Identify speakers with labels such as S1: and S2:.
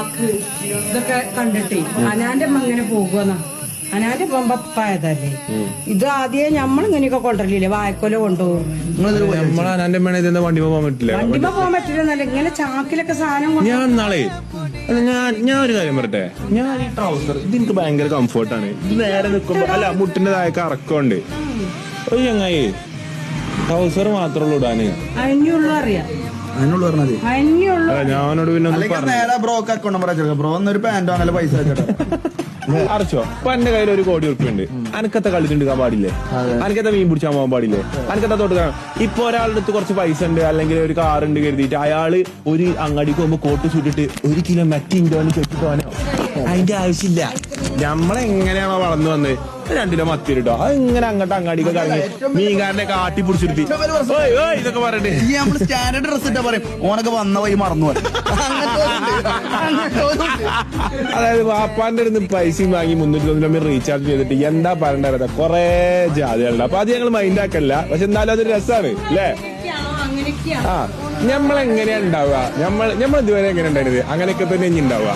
S1: ചാക്ക് ഇതൊക്കെ കണ്ടിട്ടേ അനാന്റെ അമ്മ ഇങ്ങനെ പോകുന്ന അനാന്റെ പപ്പായതല്ലേ ഇത് ആദ്യം നമ്മളിങ്ങനെയൊക്കെ കൊണ്ടുവരില്ലേ വായക്കൊല കൊണ്ടുപോകും.
S2: വണ്ടിമ പോകാൻ പറ്റില്ല.
S1: വണ്ടിമ പോകാൻ പറ്റില്ലെന്നല്ല ഇങ്ങനെ ചാക്കിലൊക്കെ സാധനം
S2: ഞാൻ നാളെ ഞാൻ ഒരു കാര്യം പറയട്ടെ. ഞാൻ ഈ ട്രൗസർ ഇത് എനിക്ക് ഭയങ്കര കംഫർട്ടാണ്. ഇത് നേരെ നിൽക്കുമ്പോ അല്ല മുട്ടിന്റെ താഴെ കറക്കമുണ്ട്. ഒരു ചങ്ങായി ട്രൗസർ മാത്രമുള്ളൂ ഇടാന്.
S1: അഞ്ഞുള്ളൂ അറിയാം.
S3: അതിനുള്ളു പറഞ്ഞത്
S2: ഞാനോട് പിന്നെ
S3: ബ്രോക്ക് അക്കൗണ്ട് നമ്പർ അയച്ചോ. ബ്രോ എന്നൊരു പാന്റ് വാങ്ങാൻ പൈസ
S2: അറച്ചോ. ഇപ്പൊ എന്റെ കയ്യിൽ 1 കോടി ഉറുപ്പിയുണ്ട്. അനക്കത്തെ കളിച്ചുണ്ടാക്കാൻ പാടില്ലേ? അനക്കത്തെ മീൻ പിടിച്ചാൻ പോകാൻ പാടില്ലേ? അനക്കത്തെ തൊട്ട് ഇപ്പൊ ഒരാളുടെ അടുത്ത് കുറച്ച് പൈസ ഉണ്ട് അല്ലെങ്കിൽ ഒരു കാറുണ്ട് കരുതിയിട്ട് അയാള് ഒരു അങ്ങാടിക്ക് പോകുമ്പോ കോട്ട് ചൂട്ടിട്ട് 1 കിലോ മറ്റ് ഇൻഡോന് ചോദിച്ചിട്ടോ അതിന്റെ ആവശ്യമില്ല. നമ്മളെങ്ങനെയാണോ വളർന്നു വന്നത് 2 കിലോ മത്തി കിട്ടോ അത് ഇങ്ങനെ അങ്ങോട്ട് അങ്ങാടിക്ക് കറങ്ങി മീൻകാരനെ കാട്ടി പിടിച്ചിരുത്തി ഇതൊക്കെ പറയണ്ടേ.
S3: നമ്മള് സ്റ്റാൻഡേർഡ് ഡ്രസ് ഇട്ടാ പറയും ഓനൊക്കെ വന്ന വഴി മറന്നു.
S2: അതായത് വാപ്പാന്റെ അടുത്ത് പൈസയും വാങ്ങി 300 റീചാർജ് ചെയ്തിട്ട് എന്താ പറയണ്ടത് കൊറേ ജാതികളുണ്ട്. അപ്പൊ അത് ഞങ്ങൾ മൈൻഡ് ആക്കല്ല. പക്ഷെ എന്നാലും അതൊരു രസമാണ് അല്ലേ? ആ ഞമ്മളെങ്ങനെയാ ഉണ്ടാവുക? നമ്മൾ ഇതുവരെ എങ്ങനെ ഉണ്ടായിരുന്നത് അങ്ങനെയൊക്കെ തന്നെ ഇനി ഉണ്ടാവുക.